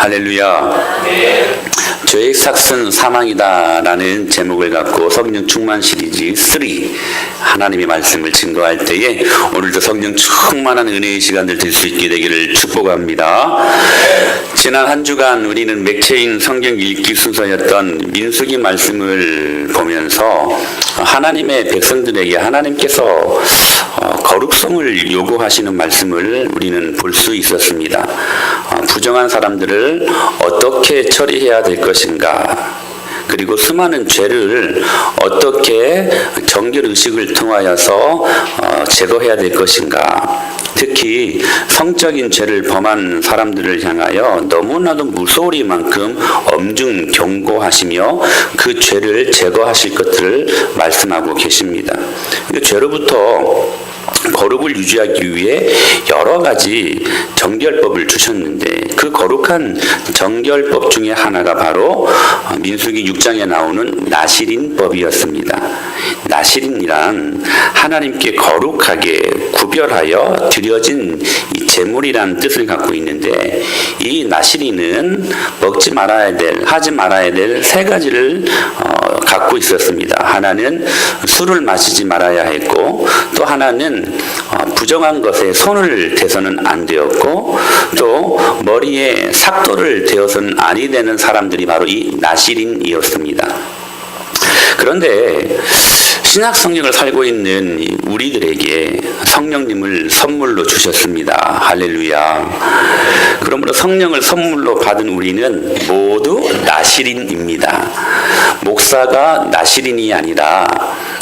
할렐루야. 죄의 삭은 사망이다 라는 제목을 갖고 성령 충만 시리즈 3 하나님의 말씀을 증거할 때에 오늘도 성령 충만한 은혜의 시간들 될 수 있게 되기를 축복합니다. 지난 한 주간 우리는 맥체인 성경 읽기 순서였던 민수기 말씀을 보면서 하나님의 백성들에게 하나님께서 거룩성을 요구하시는 말씀을 우리는 볼 수 있었습니다. 부정한 사람들을 어떻게 처리해야 될 것인가, 그리고 수많은 죄를 어떻게 정결의식을 통하여서 제거해야 될 것인가, 특히 성적인 죄를 범한 사람들을 향하여 너무나도 무소리만큼 엄중 경고하시며 그 죄를 제거하실 것들을 말씀하고 계십니다. 죄로부터 거룩을 유지하기 위해 여러 가지 정결법을 주셨는데 그 거룩한 정결법 중에 하나가 바로 민수기 6장에 나오는 나실인법이었습니다. 나실인이란 하나님께 거룩하게 구별하여 드려진 이 제물이라는 뜻을 갖고 있는데, 이 나실인은 먹지 말아야 될, 하지 말아야 될 세 가지를 갖고 있었습니다. 하나는 술을 마시지 말아야 했고, 또 하나는 부정한 것에 손을 대서는 안 되었고, 또 머리에 삭도를 대어서는 아니 되는 사람들이 바로 이 나실인이었습니다. 그런데 신약 성경을 살고 있는 우리들에게 성령님을 선물로 주셨습니다. 할렐루야. 그러므로 성령을 선물로 받은 우리는 모두 나실인입니다. 목사가 나실인이 아니라,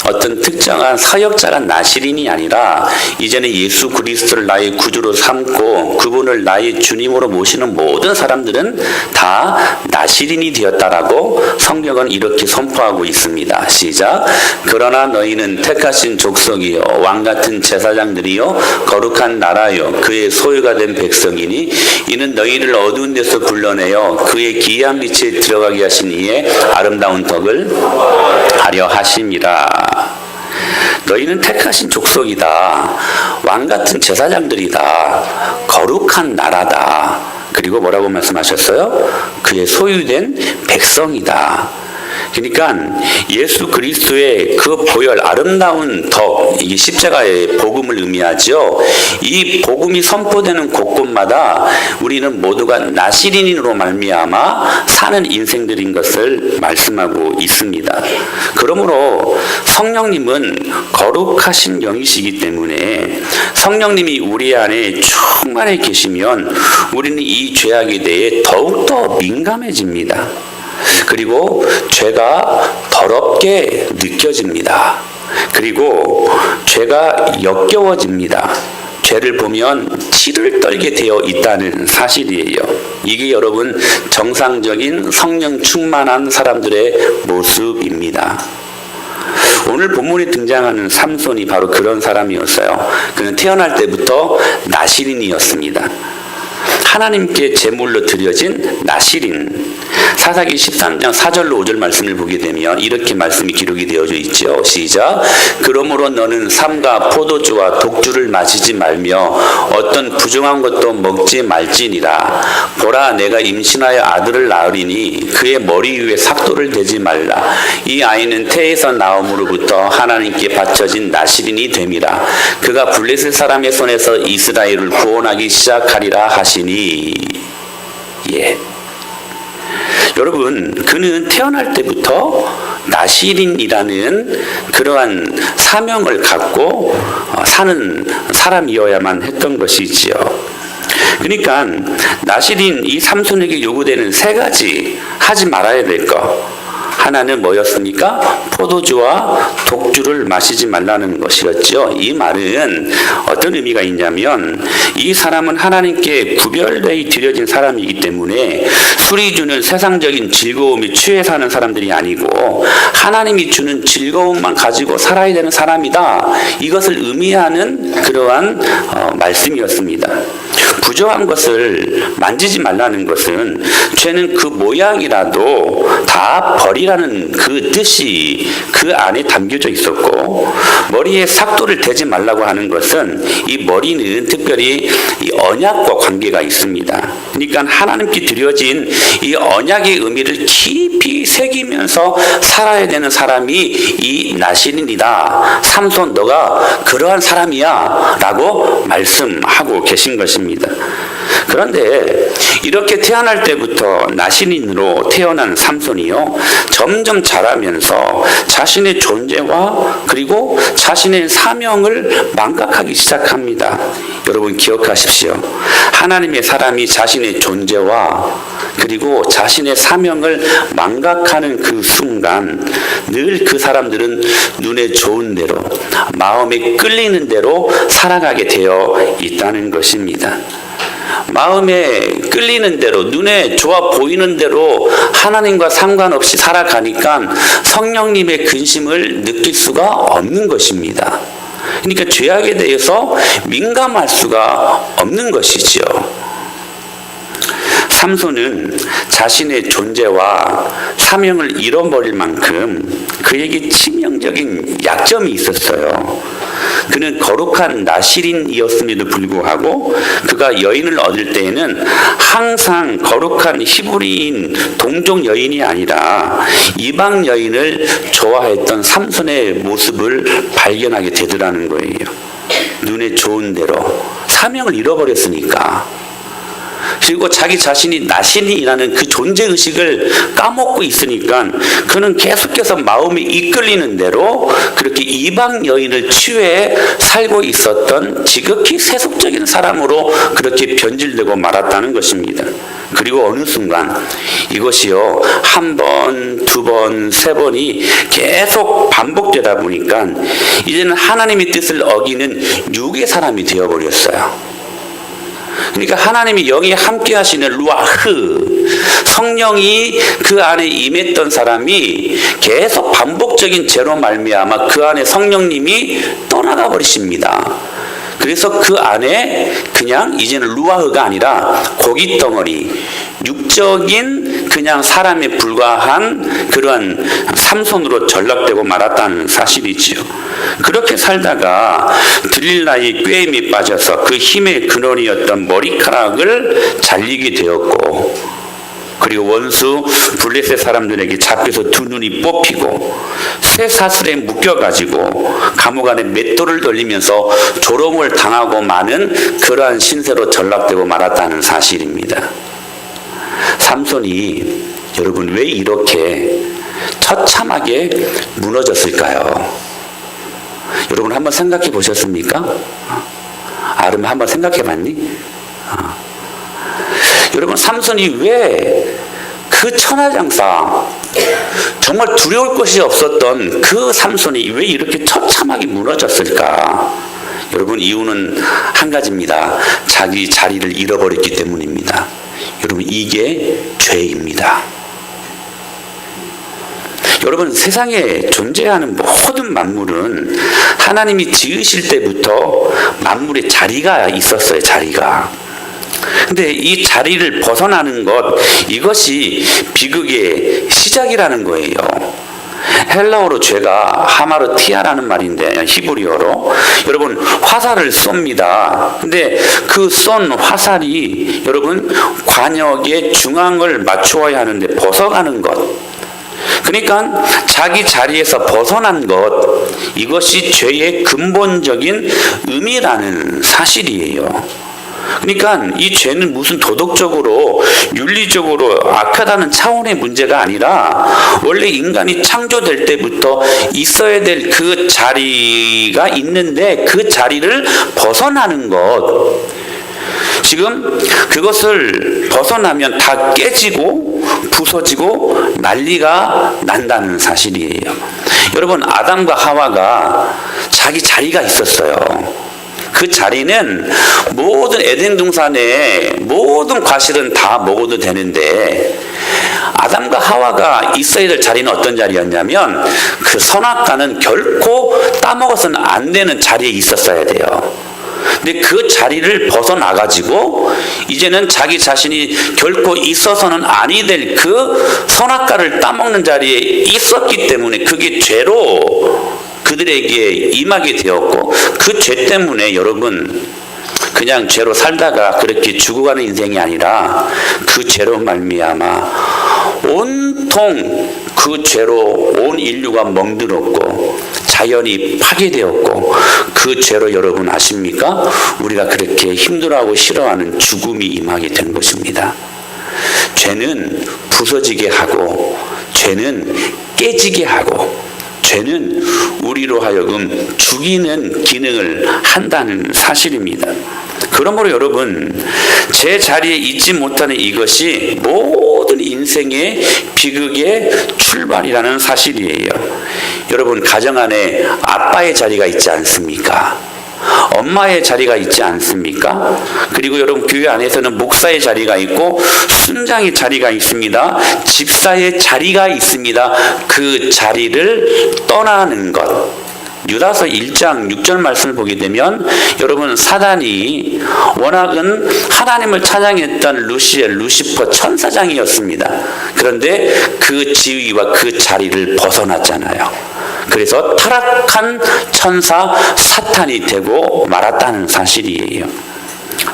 어떤 특정한 사역자가 나실인이 아니라, 이제는 예수 그리스도를 나의 구주로 삼고 그분을 나의 주님으로 모시는 모든 사람들은 다 나실인이 되었다라고 성경은 이렇게 선포하고 있습니다. 시작. 그러나 너희는 택하신 족속이요 왕같은 제사장들이요 거룩한 나라요 그의 소유가 된 백성이니 이는 너희를 어두운 데서 불러내어 그의 기이한 빛에 들어가게 하신 이의 아름다운 덕을 하려 하심이라. 너희는 택하신 족속이다, 왕같은 제사장들이다, 거룩한 나라다, 그리고 뭐라고 말씀하셨어요? 그의 소유된 백성이다. 그러니까 예수 그리스도의 그 보혈, 아름다운 덕, 이게 십자가의 복음을 의미하죠. 이 복음이 선포되는 곳곳마다 우리는 모두가 나실인으로 말미암아 사는 인생들인 것을 말씀하고 있습니다. 그러므로 성령님은 거룩하신 영이시기 때문에 성령님이 우리 안에 충만히 계시면 우리는 이 죄악에 대해 더욱더 민감해집니다. 그리고 죄가 더럽게 느껴집니다. 그리고 죄가 역겨워집니다. 죄를 보면 치를 떨게 되어 있다는 사실이에요. 이게 여러분 정상적인 성령 충만한 사람들의 모습입니다. 오늘 본문에 등장하는 삼손이 바로 그런 사람이었어요. 그는 태어날 때부터 나실인이었습니다. 하나님께 제물로 드려진 나실인. 사사기 13장 4절로 5절 말씀을 보게 되면 이렇게 말씀이 기록이 되어져 있죠. 시작. 그러므로 너는 삼가 포도주와 독주를 마시지 말며 어떤 부정한 것도 먹지 말지니라. 보라, 내가 임신하여 아들을 낳으리니 그의 머리 위에 삭도를 대지 말라. 이 아이는 태에서 나옴으로부터 하나님께 바쳐진 나실인이 됨이라. 그가 블레셋 사람의 손에서 이스라엘을 구원하기 시작하리라 하시니. 예. 여러분, 그는 태어날 때부터 나실인이라는 그러한 사명을 갖고 사는 사람이어야만 했던 것이지요. 그러니까 나실인 이 삼손에게 요구되는 세 가지 하지 말아야 될 것. 하나는 뭐였습니까? 포도주와 독주를 마시지 말라는 것이었죠. 이 말은 어떤 의미가 있냐면, 이 사람은 하나님께 구별되어 드려진 사람이기 때문에 술이 주는 세상적인 즐거움에 취해 사는 사람들이 아니고 하나님이 주는 즐거움만 가지고 살아야 되는 사람이다, 이것을 의미하는 그러한 말씀이었습니다. 부정한 것을 만지지 말라는 것은 죄는 그 모양이라도 다 버리라는 그 뜻이 그 안에 담겨져 있었고, 머리에 삭도를 대지 말라고 하는 것은 이 머리는 특별히 이 언약과 관계가 있습니다. 그러니까 하나님께 드려진 이 언약의 의미를 깊이 새기면서 살아야 되는 사람이 이 나실인이다. 삼손 너가 그러한 사람이야 라고 말씀하고 계신 것입니다. 그런데 이렇게 태어날 때부터 나실인으로 태어난 삼손이요, 점점 자라면서 자신의 존재와 그리고 자신의 사명을 망각하기 시작합니다. 여러분 기억하십시오. 하나님의 사람이 자신의 존재와 그리고 자신의 사명을 망각하는 그 순간 늘 그 사람들은 눈에 좋은 대로, 마음에 끌리는 대로 살아가게 되어 있다는 것입니다. 마음에 끌리는 대로, 눈에 좋아 보이는 대로 하나님과 상관없이 살아가니까 성령님의 근심을 느낄 수가 없는 것입니다. 그러니까 죄악에 대해서 민감할 수가 없는 것이지요. 삼손은 자신의 존재와 사명을 잃어버릴 만큼 그에게 치명적인 약점이 있었어요. 그는 거룩한 나실인이었음에도 불구하고 그가 여인을 얻을 때에는 항상 거룩한 히브리인 동족 여인이 아니라 이방 여인을 좋아했던 삼손의 모습을 발견하게 되더라는 거예요. 눈에 좋은 대로 사명을 잃어버렸으니까. 그리고 자기 자신이 나신이라는 그 존재의식을 까먹고 있으니까 그는 계속해서 마음이 이끌리는 대로 그렇게 이방 여인을 취해 살고 있었던 지극히 세속적인 사람으로 그렇게 변질되고 말았다는 것입니다. 그리고 어느 순간 이것이요, 한 번, 두 번, 세 번이 계속 반복되다 보니까 이제는 하나님의 뜻을 어기는 육의 사람이 되어버렸어요. 그러니까 하나님이 영이 함께 하시는 루아흐, 성령이 그 안에 임했던 사람이 계속 반복적인 죄로 말미암아 그 안에 성령님이 떠나가 버리십니다. 그래서 그 안에 그냥 이제는 루아흐가 아니라 고기 덩어리, 육적인 그냥 사람에 불과한 그러한 삼손으로 전락되고 말았다는 사실이지요. 그렇게 살다가 들릴라의 꾀임에 빠져서 그 힘의 근원이었던 머리카락을 잘리게 되었고, 그리고 원수 블레셋 사람들에게 잡혀서 두 눈이 뽑히고 쇠사슬에 묶여가지고 감옥 안에 맷돌을 돌리면서 조롱을 당하고 마는 그러한 신세로 전락되고 말았다는 사실입니다. 삼손이 여러분 왜 이렇게 처참하게 무너졌을까요? 여러분 한번 생각해 보셨습니까? 아름 한번 생각해 봤니? 여러분 삼손이 왜 그 천하장사 정말 두려울 것이 없었던 그 삼손이 왜 이렇게 처참하게 무너졌을까? 여러분 이유는 한 가지입니다. 자기 자리를 잃어버렸기 때문입니다. 여러분 이게 죄입니다. 여러분 세상에 존재하는 모든 만물은 하나님이 지으실 때부터 만물의 자리가 있었어요. 자리가. 근데 이 자리를 벗어나는 것, 이것이 비극의 시작이라는 거예요. 헬라어로 죄가 하마르티아라는 말인데 히브리어로 여러분 화살을 쏩니다. 근데 그 쏜 화살이 여러분 관역의 중앙을 맞추어야 하는데 벗어가는 것, 그러니까 자기 자리에서 벗어난 것, 이것이 죄의 근본적인 의미라는 사실이에요. 그러니까 이 죄는 무슨 도덕적으로 윤리적으로 악하다는 차원의 문제가 아니라 원래 인간이 창조될 때부터 있어야 될 그 자리가 있는데 그 자리를 벗어나는 것, 지금 그것을 벗어나면 다 깨지고 부서지고 난리가 난다는 사실이에요. 여러분 아담과 하와가 자기 자리가 있었어요. 그 자리는 모든 에덴 동산의 모든 과실은 다 먹어도 되는데 아담과 하와가 있어야 될 자리는 어떤 자리였냐면 그 선악과는 결코 따먹어서는 안 되는 자리에 있었어야 돼요. 근데 그 자리를 벗어나가지고 이제는 자기 자신이 결코 있어서는 아니 될 그 선악과를 따먹는 자리에 있었기 때문에 그게 죄로 그들에게 임하게 되었고, 그 죄 때문에 여러분 그냥 죄로 살다가 그렇게 죽어가는 인생이 아니라 그 죄로 말미암아 온통 그 죄로 온 인류가 멍들었고 자연이 파괴되었고, 그 죄로 여러분 아십니까? 우리가 그렇게 힘들어하고 싫어하는 죽음이 임하게 된 것입니다. 죄는 부서지게 하고, 죄는 깨지게 하고, 죄는 우리로 하여금 죽이는 기능을 한다는 사실입니다. 그러므로 여러분, 제 자리에 있지 못하는 이것이 모든 인생의 비극의 출발이라는 사실이에요. 여러분, 가정 안에 아빠의 자리가 있지 않습니까? 엄마의 자리가 있지 않습니까? 그리고 여러분, 교회 안에서는 목사의 자리가 있고 순장의 자리가 있습니다. 집사의 자리가 있습니다. 그 자리를 떠나는 것. 유다서 1장 6절 말씀을 보게 되면 여러분, 사단이 워낙은 하나님을 찬양했던 루시퍼 천사장이었습니다. 그런데 그 지위와 그 자리를 벗어났잖아요. 그래서 타락한 천사 사탄이 되고 말았다는 사실이에요.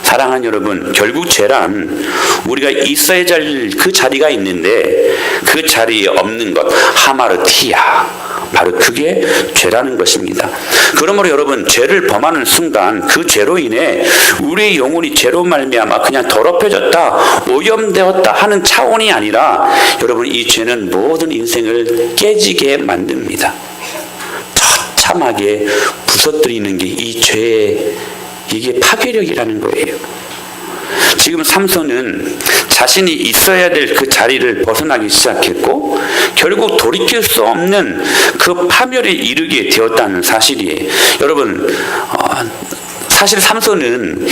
사랑하는 여러분, 결국 죄란 우리가 있어야 할 그 자리가 있는데 그 자리에 없는 것, 하마르티아, 바로 그게 죄라는 것입니다. 그러므로 여러분, 죄를 범하는 순간 그 죄로 인해 우리의 영혼이 죄로 말미암아 그냥 더럽혀졌다, 오염되었다 하는 차원이 아니라 여러분, 이 죄는 모든 인생을 깨지게 만듭니다. 처참하게 부서뜨리는 게 이 죄의 이게 파괴력이라는 거예요. 지금 삼손은 자신이 있어야 될 그 자리를 벗어나기 시작했고 결국 돌이킬 수 없는 그 파멸에 이르게 되었다는 사실이에요. 여러분, 사실 삼손은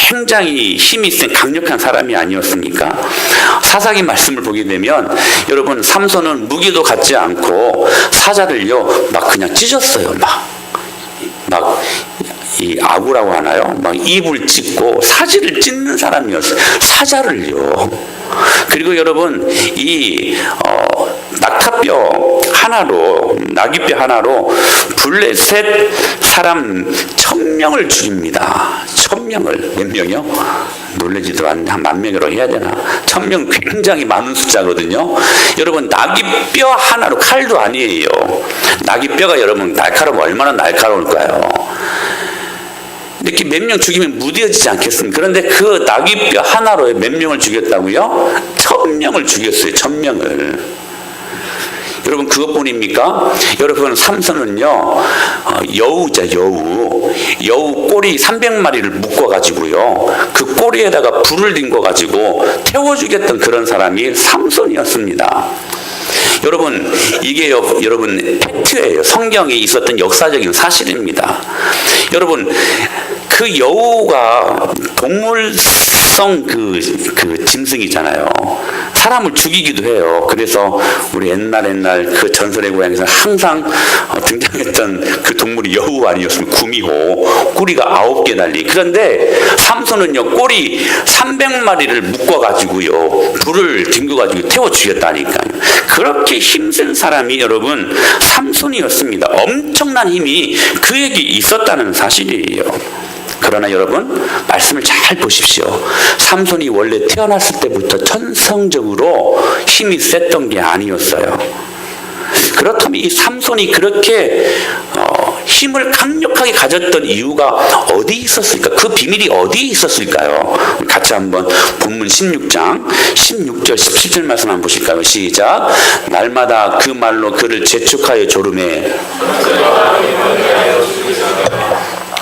굉장히 힘이 센 강력한 사람이 아니었습니까? 사사기 말씀을 보게 되면 여러분, 삼손은 무기도 갖지 않고 사자를요 막 그냥 찢었어요. 막 이 아구라고 하나요? 막 입을 찢고 사지를 찢는 사람이었어요. 사자를요. 그리고 여러분, 이 낙타뼈 하나로, 나귀뼈 하나로 블레셋 사람 1000명을 죽입니다. 1000명을. 몇 명이요? 놀라지도 않네. 한 10,000명이라고 해야 되나? 1000명 굉장히 많은 숫자거든요. 여러분, 나귀뼈 하나로, 칼도 아니에요. 나귀뼈가 여러분 날카로우면 얼마나 날카로울까요? 이렇게 몇 명 죽이면 무뎌지지 않겠습니까? 그런데 그 나귀뼈 하나로 몇 명을 죽였다고요? 1000명을 죽였어요. 1000명을. 여러분, 그것뿐입니까? 여러분, 삼손은요 여우자, 여우 꼬리 300마리를 묶어가지고요 그 꼬리에다가 불을 뒹궈가지고 태워 죽였던 그런 사람이 삼손이었습니다. 여러분, 이게 여러분 팩트예요. 성경에 있었던 역사적인 사실입니다. 여러분, 그 여우가 동물성 그 짐승이잖아요. 사람을 죽이기도 해요. 그래서 우리 옛날 그 전설의 고향에서 항상 등장했던 그 동물이 여우 아니었습니까? 구미호. 꼬리가 9개 달리. 그런데 삼손은요 꼬리 300마리를 묶어가지고요 불을 뒹궈가지고 태워 죽였다니까요. 그렇게 힘센 사람이 여러분 삼손이었습니다. 엄청난 힘이 그에게 있었다는 사실이에요. 그러나 여러분, 말씀을 잘 보십시오. 삼손이 원래 태어났을 때부터 천성적으로 힘이 셌던 게 아니었어요. 그렇다면 이 삼손이 그렇게 힘을 강력하게 가졌던 이유가 어디 있었을까? 그 비밀이 어디 있었을까요? 같이 한번 본문 16장 16절 17절 말씀 한번 보실까요? 시작. 날마다 그 말로 그를 재촉하여 조르매.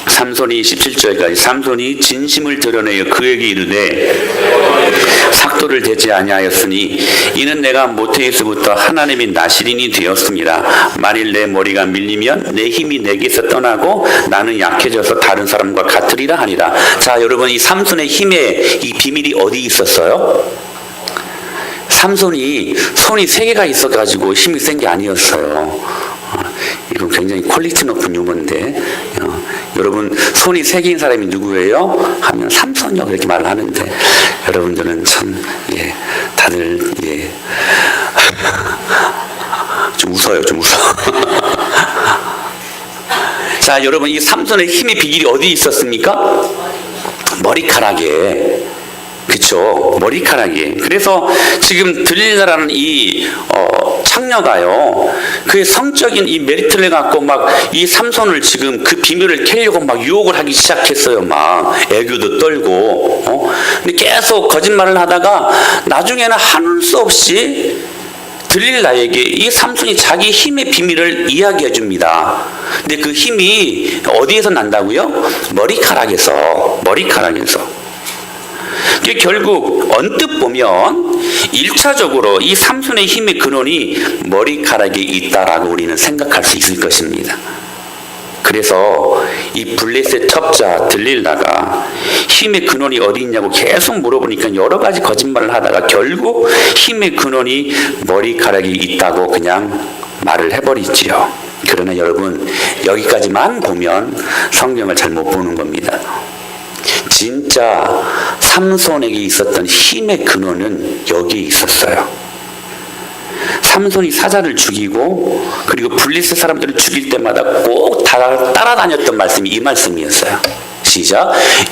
삼손이 17절까지 삼손이 진심을 드러내어 그에게 이르되 삭도를 대지 아니하였으니 이는 내가 모태에서부터 하나님의 나시린이 되었습니다. 만일 내 머리가 밀리면 내 힘이 내게서 떠나고 나는 약해져서 다른 사람과 같으리라 하니라. 자, 여러분, 이 삼손의 힘의 이 비밀이 어디 있었어요? 삼손이 손이 3개가 있어가지고 힘이 센 게 아니었어요. 이건 굉장히 퀄리티 높은 유머인데 여러분 손이 3개인 사람이 누구예요? 하면 삼손이요 그렇게 말을 하는데 여러분들은 참 다들 좀 웃어요. 자, 여러분 이 삼손의 힘의 비결이 어디에 있었습니까? 머리카락에. 그쵸? 머리카락이. 그래서 지금 들릴라라는 이 창녀가요, 그의 성적인 이 메리트를 갖고 막 이 삼손을 지금 그 비밀을 캐려고 막 유혹을 하기 시작했어요. 막 애교도 떨고. 근데 계속 거짓말을 하다가 나중에는 한울 수 없이 들릴라에게 이 삼손이 자기 힘의 비밀을 이야기해 줍니다. 근데 그 힘이 어디에서 난다고요? 머리카락에서. 결국 언뜻 보면 1차적으로 이 삼손의 힘의 근원이 머리카락에 있다라고 우리는 생각할 수 있을 것입니다. 그래서 이 블레셋 첩자 들릴라가 힘의 근원이 어디 있냐고 계속 물어보니까 여러 가지 거짓말을 하다가 결국 힘의 근원이 머리카락이 있다고 그냥 말을 해버리지요. 그러나 여러분 여기까지만 보면 성경을 잘못 보는 겁니다. 진짜 삼손에게 있었던 힘의 근원은 여기에 있었어요. 삼손이 사자를 죽이고 그리고 블레셋 사람들을 죽일 때마다 꼭 따라다녔던 말씀이 이 말씀이었어요. 시작.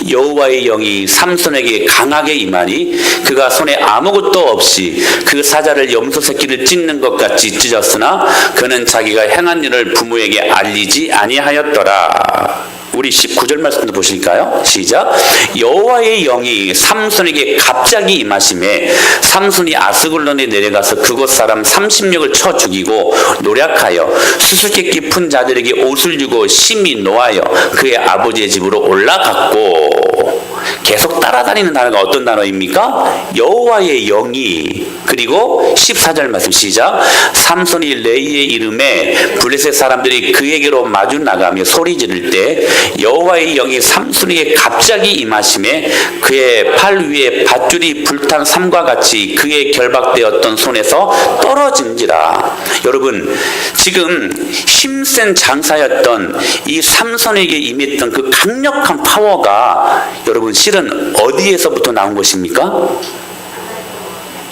여호와의 영이 삼손에게 강하게 임하니 그가 손에 아무것도 없이 그 사자를 염소 새끼를 찢는 것 같이 찢었으나 그는 자기가 행한 일을 부모에게 알리지 아니하였더라. 우리 19절 말씀도 보실까요? 시작. 여호와의 영이 삼손에게 갑자기 임하심에 삼손이 아스글론에 내려가서 그곳 사람 30명을 쳐 죽이고 노략하여 수수께 깊은 자들에게 옷을 주고 심히 노하여 그의 아버지의 집으로 올라갔고. 계속 따라다니는 단어가 어떤 단어입니까? 여호와의 영이. 그리고 14절 말씀 시작. 삼손이 레이의 이름에 블레셋 사람들이 그에게로 마주 나가며 소리 지를 때 여호와의 영이 삼손에게 갑자기 임하심에 그의 팔 위에 밧줄이 불탄 삼과 같이 그의 결박되었던 손에서 떨어진지라. 여러분 지금 힘센 장사였던 이 삼손에게 임했던 그 강력한 파워가 여러분 실은 어디에서부터 나온 것입니까?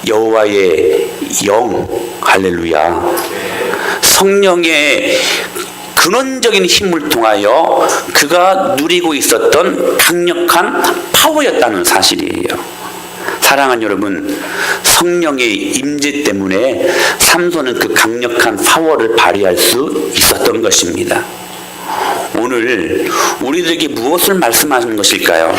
여호와의 영. 할렐루야. 성령의 근원적인 힘을 통하여 그가 누리고 있었던 강력한 파워였다는 사실이에요. 사랑하는 여러분, 성령의 임재 때문에 삼손은 그 강력한 파워를 발휘할 수 있었던 것입니다. 오늘 우리들에게 무엇을 말씀하시는 것일까요?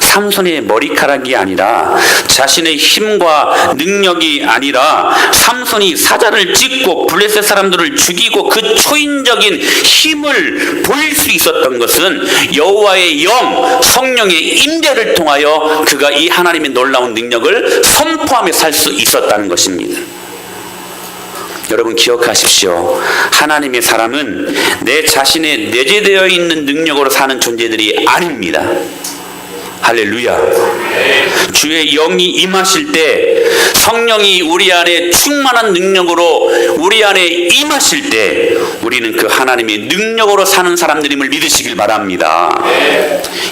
삼손의 머리카락이 아니라 자신의 힘과 능력이 아니라 삼손이 사자를 찢고 블레셋 사람들을 죽이고 그 초인적인 힘을 보일 수 있었던 것은 여호와의 영, 성령의 임재를 통하여 그가 이 하나님의 놀라운 능력을 선포하며 살 수 있었다는 것입니다. 여러분 기억하십시오. 하나님의 사람은 내 자신의 내재되어 있는 능력으로 사는 존재들이 아닙니다. 할렐루야. 주의 영이 임하실 때, 성령이 우리 안에 충만한 능력으로 우리 안에 임하실 때 우리는 그 하나님의 능력으로 사는 사람들임을 믿으시길 바랍니다.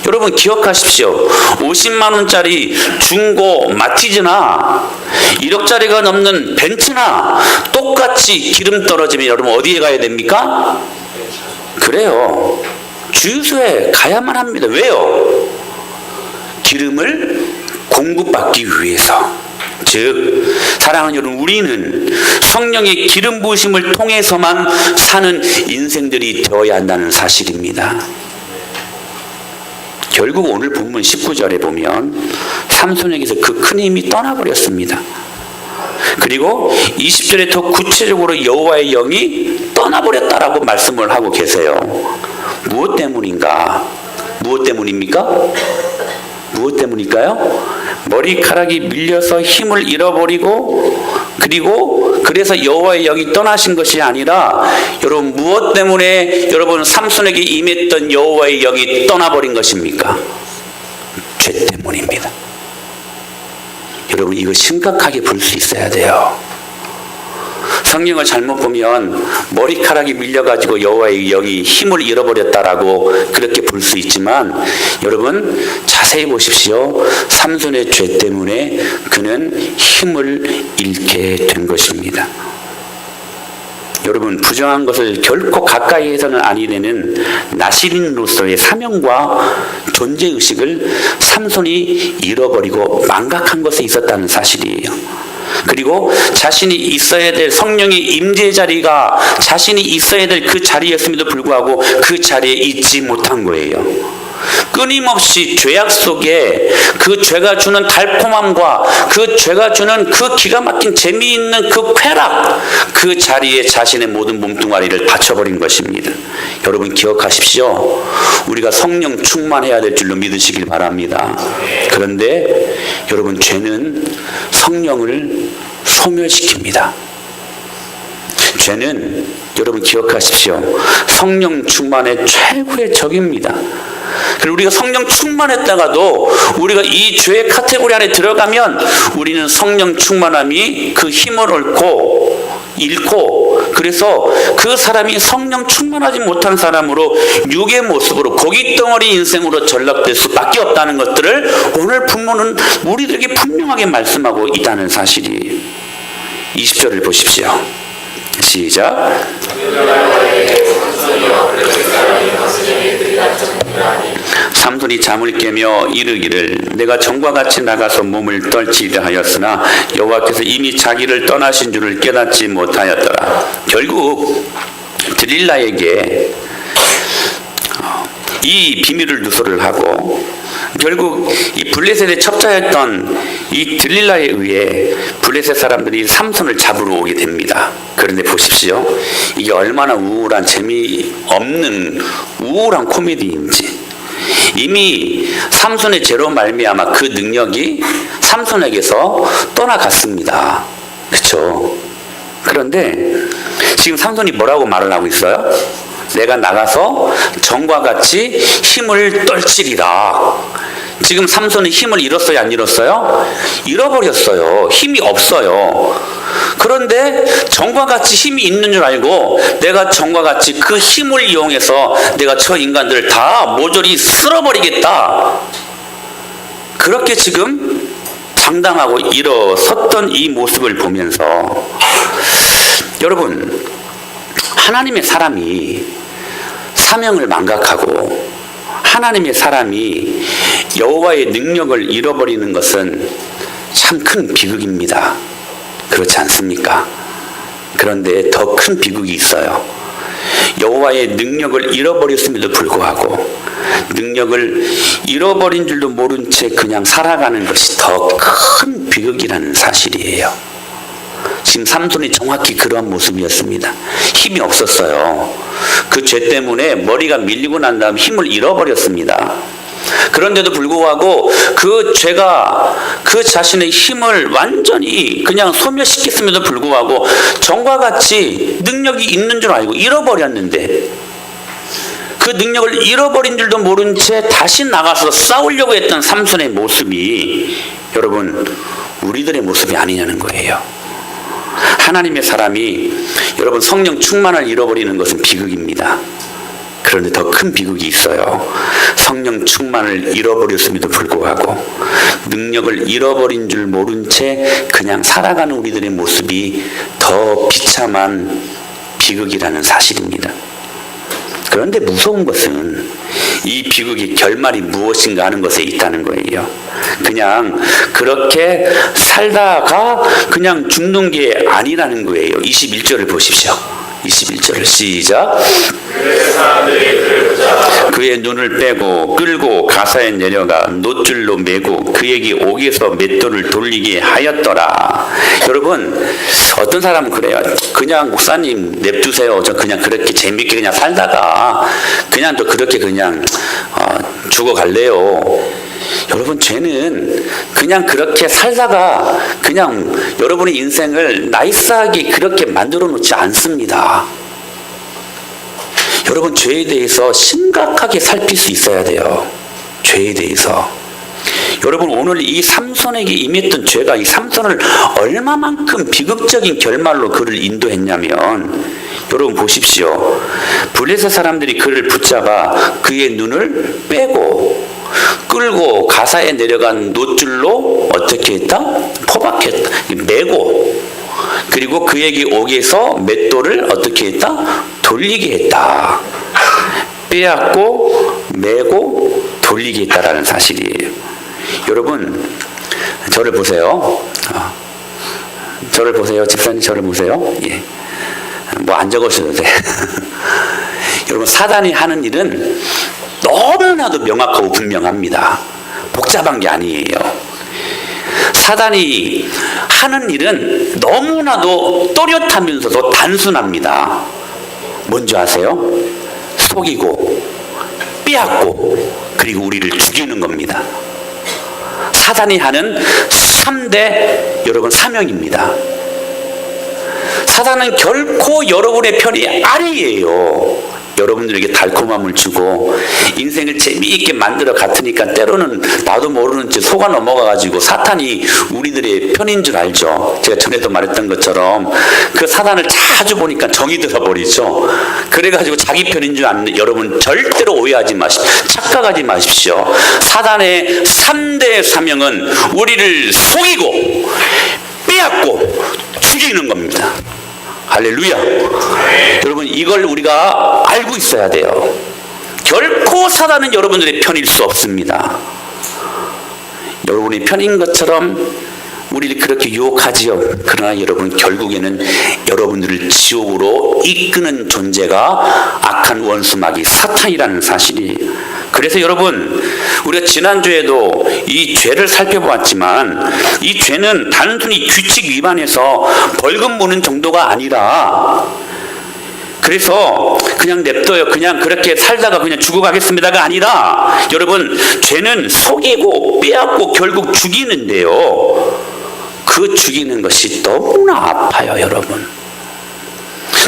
여러분 기억하십시오. 50만 원짜리 중고 마티즈나 1억짜리가 넘는 벤츠나 똑같이 기름 떨어지면 여러분 어디에 가야 됩니까? 그래요. 주유소에 가야만 합니다. 왜요? 기름을 공급받기 위해서. 즉 사랑하는 여러분, 우리는 성령의 기름 부으심을 통해서만 사는 인생들이 되어야 한다는 사실입니다. 결국 오늘 본문 19절에 보면 삼손에게서 그 큰 힘이 떠나버렸습니다. 그리고 20절에 더 구체적으로 여호와의 영이 떠나버렸다라고 말씀을 하고 계세요. 무엇 때문인가? 무엇 때문입니까? 무엇 때문일까요? 머리카락이 밀려서 힘을 잃어버리고 그리고 그래서 여호와의 영이 떠나신 것이 아니라 여러분 무엇 때문에 여러분 삼손에게 임했던 여호와의 영이 떠나버린 것입니까? 죄 때문입니다. 여러분 이거 심각하게 볼 수 있어야 돼요. 성경을 잘못 보면 머리카락이 밀려가지고 여호와의 영이 힘을 잃어버렸다라고 그렇게 볼 수 있지만, 여러분 자세히 보십시오. 삼손의 죄 때문에 그는 힘을 잃게 된 것입니다. 여러분, 부정한 것을 결코 가까이 해서는 아니 되는 나시린으로서의 사명과 존재의식을 삼손이 잃어버리고 망각한 것에 있었다는 사실이에요. 그리고 자신이 있어야 될 성령의 임재 자리가 자신이 있어야 될 그 자리였음에도 불구하고 그 자리에 있지 못한 거예요. 끊임없이 죄악 속에 그 죄가 주는 달콤함과 그 죄가 주는 그 기가 막힌 재미있는 그 쾌락, 그 자리에 자신의 모든 몸뚱아리를 바쳐버린 것입니다. 여러분 기억하십시오. 우리가 성령 충만해야 될 줄로 믿으시길 바랍니다. 그런데 여러분, 죄는 성령을 소멸시킵니다. 죄는 여러분 기억하십시오. 성령 충만의 최고의 적입니다. 그리고 우리가 성령 충만했다가도 우리가 이 죄의 카테고리 안에 들어가면 우리는 성령 충만함이 그 힘을 잃고 그래서 그 사람이 성령 충만하지 못한 사람으로 육의 모습으로 고깃덩어리 인생으로 전락될 수밖에 없다는 것들을 오늘 본문은 우리들에게 분명하게 말씀하고 있다는 사실이. 20절을 보십시오. 시작. 삼손이 잠을 깨며 이르기를 내가 전과 같이 나가서 몸을 떨치려 하였으나 여호와께서 이미 자기를 떠나신 줄을 깨닫지 못하였더라. 결국 들릴라에게 이 비밀을 누설을 하고 결국 이 블레셋의 첩자였던 이 들릴라에 의해 블레셋 사람들이 삼손을 잡으러 오게 됩니다. 그런데 보십시오. 이게 얼마나 우울한 재미없는 우울한 코미디인지. 이미 삼손의 죄로 말미암아 그 능력이 삼손에게서 떠나갔습니다. 그렇죠? 그런데 지금 삼손이 뭐라고 말을 하고 있어요? 내가 나가서 전과 같이 힘을 떨치리라. 지금 삼손이 힘을 잃었어요, 안 잃었어요? 잃어버렸어요. 힘이 없어요. 그런데 전과 같이 힘이 있는 줄 알고 내가 전과 같이 그 힘을 이용해서 내가 저 인간들을 다 모조리 쓸어버리겠다. 그렇게 지금 장담하고 일어섰던 이 모습을 보면서 여러분, 하나님의 사람이 사명을 망각하고 하나님의 사람이 여호와의 능력을 잃어버리는 것은 참 큰 비극입니다. 그렇지 않습니까? 그런데 더 큰 비극이 있어요. 여호와의 능력을 잃어버렸음에도 불구하고 능력을 잃어버린 줄도 모른 채 그냥 살아가는 것이 더 큰 비극이라는 사실이에요. 지금 삼손이 정확히 그러한 모습이었습니다. 힘이 없었어요. 그 죄 때문에 머리가 밀리고 난 다음 힘을 잃어버렸습니다. 그런데도 불구하고 그 죄가 그 자신의 힘을 완전히 그냥 소멸시켰음에도 불구하고 전과 같이 능력이 있는 줄 알고 잃어버렸는데 그 능력을 잃어버린 줄도 모른 채 다시 나가서 싸우려고 했던 삼손의 모습이 여러분 우리들의 모습이 아니냐는 거예요. 하나님의 사람이 여러분 성령 충만을 잃어버리는 것은 비극입니다. 그런데 더 큰 비극이 있어요. 성령 충만을 잃어버렸음에도 불구하고 능력을 잃어버린 줄 모른 채 그냥 살아가는 우리들의 모습이 더 비참한 비극이라는 사실입니다. 그런데 무서운 것은 이 비극의 결말이 무엇인가 하는 것에 있다는 거예요. 그냥 그렇게 살다가 그냥 죽는 게 아니라는 거예요. 21절을 보십시오. 21절을 시작. 그의 눈을 빼고 끌고 가사에 내려가 놋줄로 매고 그에게 옥에서 맷돌을 돌리게 하였더라. 여러분 어떤 사람은 그래요. 그냥 목사님 냅두세요. 저 그냥 그렇게 재밌게 그냥 살다가 그냥 또 그렇게 그냥 죽어갈래요. 여러분 죄는 그냥 그렇게 살다가 그냥 여러분의 인생을 나이스하게 그렇게 만들어 놓지 않습니다. 여러분 죄에 대해서 심각하게 살필 수 있어야 돼요. 죄에 대해서. 여러분, 오늘 이 삼손에게 임했던 죄가 이 삼손을 얼마만큼 비극적인 결말로 그를 인도했냐면, 여러분 보십시오. 블레셋 사람들이 그를 붙잡아 그의 눈을 빼고 끌고 가사에 내려간 놋줄로 어떻게 했다? 포박했다. 매고, 그리고 그에게 옥에서 맷돌을 어떻게 했다? 돌리게 했다. 빼앗고 매고 돌리게 했다라는 사실이에요. 여러분, 저를 보세요. 저를 보세요. 집사님, 저를 보세요. 예. 뭐 안 적으셔도 돼. 여러분, 사단이 하는 일은 너무나도 명확하고 분명합니다. 복잡한 게 아니에요. 사단이 하는 일은 너무나도 또렷하면서도 단순합니다. 뭔지 아세요? 속이고 빼앗고 그리고 우리를 죽이는 겁니다. 사단이 하는 3대 여러분 사명입니다. 사단은 결코 여러분의 편이 아니에요. 여러분들에게 달콤함을 주고 인생을 재미있게 만들어 갔으니까 때로는 나도 모르는 채 속아 넘어가가지고 사탄이 우리들의 편인 줄 알죠. 제가 전에도 말했던 것처럼 그 사단을 자주 보니까 정이 들어버리죠. 그래가지고 자기 편인 줄 아는 여러분 절대로 오해하지 마십시오. 착각하지 마십시오. 사단의 3대 사명은 우리를 속이고 빼앗고 죽이는 겁니다. 할렐루야. 여러분, 이걸 우리가 알고 있어야 돼요. 결코 사단은 여러분들의 편일 수 없습니다. 여러분의 편인 것처럼 우리를 그렇게 유혹하지요. 그러나 여러분, 결국에는 여러분들을 지옥으로 이끄는 존재가 악한 원수마귀 사탄이라는 사실이. 그래서 여러분, 우리가 지난주에도 이 죄를 살펴보았지만 이 죄는 단순히 규칙 위반해서 벌금 무는 정도가 아니라, 그래서 그냥 냅둬요, 그냥 그렇게 살다가 그냥 죽어가겠습니다가 아니라, 여러분, 죄는 속이고 빼앗고 결국 죽이는데요, 그 죽이는 것이 너무나 아파요. 여러분,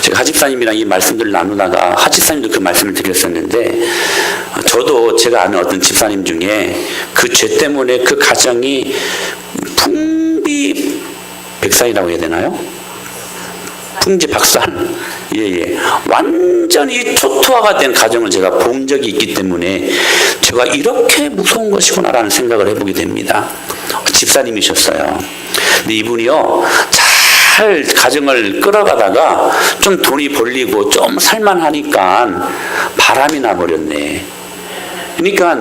제가 하집사님이랑 이 말씀들을 나누다가 하집사님도 그 말씀을 드렸었는데, 저도 제가 아는 어떤 집사님 중에 그 죄 때문에 그 가정이 풍비백산이라고 해야 되나요? 풍지박산. 예. 완전히 초토화가 된 가정을 제가 본 적이 있기 때문에 제가 이렇게 무서운 것이구나라는 생각을 해보게 됩니다. 집사님이셨어요. 근데 이분이요, 잘 가정을 끌어가다가 좀 돈이 벌리고 좀 살만하니까 바람이 나버렸네. 그러니까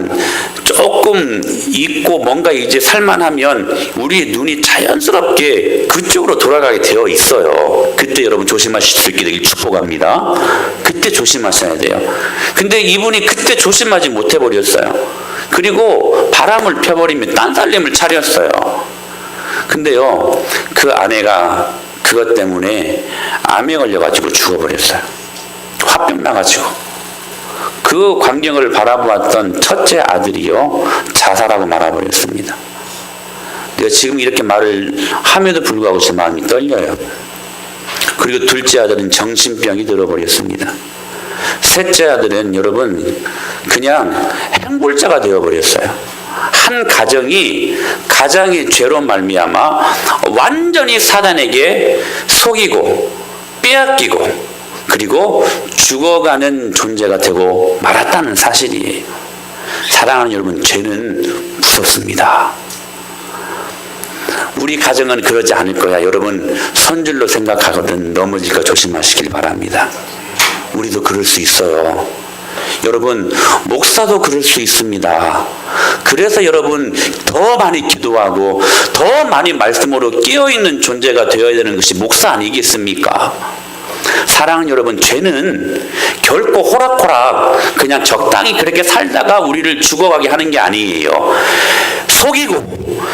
조금 있고 뭔가 이제 살만하면 우리의 눈이 자연스럽게 그쪽으로 돌아가게 되어 있어요. 그때 여러분 조심하실 수 있게 되길 축복합니다. 그때 조심하셔야 돼요. 근데 이분이 그때 조심하지 못해버렸어요. 그리고 바람을 펴버리면 딴살림을 차렸어요. 근데요, 그 아내가 그것 때문에 암에 걸려가지고 죽어버렸어요. 화병 나가지고. 그 광경을 바라보았던 첫째 아들이요, 자살하고 말아버렸습니다. 내가 지금 이렇게 말을 함에도 불구하고 제 마음이 떨려요. 그리고 둘째 아들은 정신병이 들어버렸습니다. 셋째 아들은 여러분 그냥 행불자가 되어버렸어요. 한 가정이 가장의 죄로 말미암아 완전히 사단에게 속이고 빼앗기고 그리고 죽어가는 존재가 되고 말았다는 사실이에요. 사랑하는 여러분, 죄는 무섭습니다. 우리 가정은 그러지 않을 거야. 여러분, 선줄로 생각하거든 넘어질까 조심하시길 바랍니다. 우리도 그럴 수 있어요. 여러분, 목사도 그럴 수 있습니다. 그래서 여러분, 더 많이 기도하고 더 많이 말씀으로 깨어있는 존재가 되어야 되는 것이 목사 아니겠습니까? 사랑하는 여러분, 죄는 결코 호락호락 그냥 적당히 그렇게 살다가 우리를 죽어가게 하는 게 아니에요. 속이고